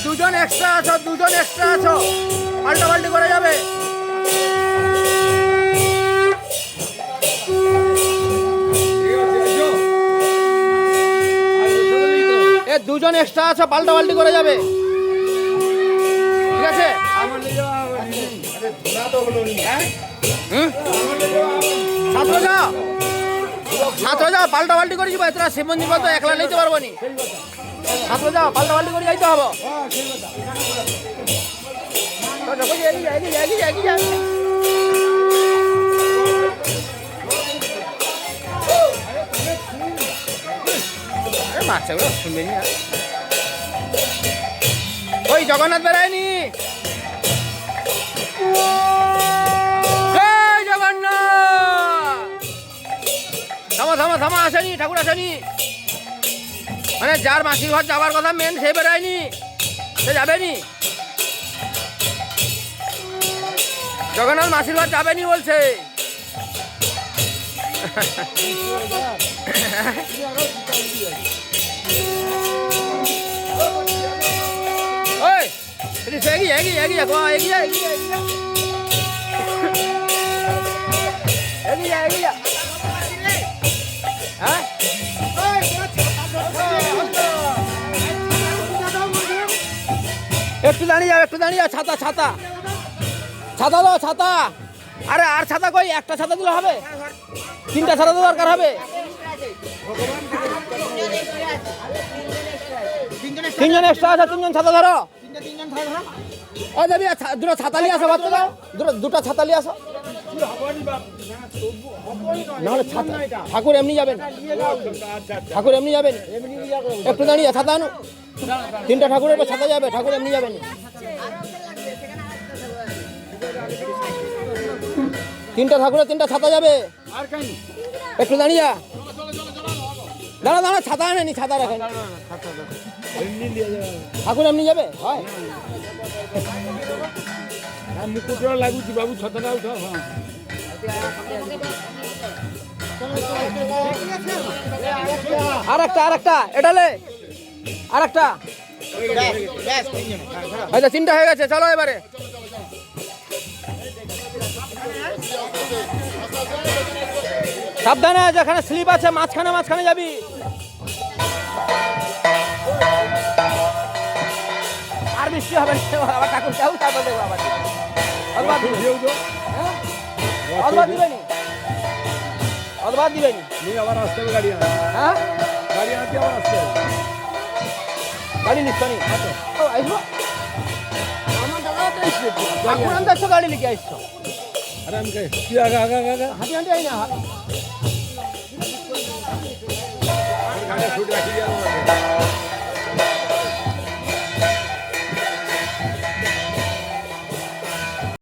দুজন এক্সট্রা আছো পাল্টাপাল্টি করে যাবে। দুজন এক্সট্রা আছো পাল্টাপাল্টি করে যাবে, ঠিক আছে? ছাত্র যাও পাল্টাপাল্টি করে যাবো, তোরা শিবমন্দির মতো একলা নিতে পারবো নি। ছাত্র যাও পাল্টাপাল্টি করে যাইতে হবো। মাছগুলো শুনবে নি। ওই জগন্নাথ বেড়ায়নি, থামা আসেনি, ঠাকুর আসেনি। মানে যার মাসির ঘর যাবার কথা মেন সে বেড়ায়নি, সে যাবেনি। জগন্নাথ মাসির ঘর যাবেনি বলছে। ওই এগিয়ে হ্যাঁ একটু দাঁড়িয়ে যাও, ছাতা দাও, ছাতা। আরে আর ছাতা কই, একটা ছাতা দিলে হবে? তিনটা ছাতা তো দরকার হবে। তিনজন এক্সট্রা আছে, তিনজন ছাতা ধরো। ও দেবী দুটো ছাতা নিয়ে আসো, ভাবতে দাও, দুটো ছাতা নিয়ে আসো। নাহলে ঠাকুর এমনি যাবেন, একটু দাঁড়িয়ে ছাতা আনো। তিনটা ঠাকুরের ছাতা যাবে, ঠাকুর এমনি যাবেন। তিনটা ঠাকুরের তিনটা ছাতা যাবে, একটু দাঁড়িয়ে দাঁড়া ছাতা আনেনি, ছাতা রাখেন। ঠাকুর এমনি যাবে, হয় মুকুট লাগুছি বাবু, ছাতাটা উঠাও। আর একটা এটালে আর একটা, আচ্ছা তিনটা হয়ে গেছে, চলো এবারে। সাবধানে, যেখানে স্লিপ আছে মাঝখানে যাবি। আর বৃষ্টি হবে আবার, ঠাকুর যাও, তারপর দেখবো আবার। অদবাদ দিবেনি, আবার আসতে হবে গাড়ি। হ্যাঁ গাড়ি আনতে আবার আসতে হবে। গাড়ি নিচ্ছ নি? আমার দাদা তো এসছে, ঠাকুর আনতে আসছো, গাড়ি লিখে আসছো। আরে আমি তুই আগা হাঁটি আই না। ছুটে রাখি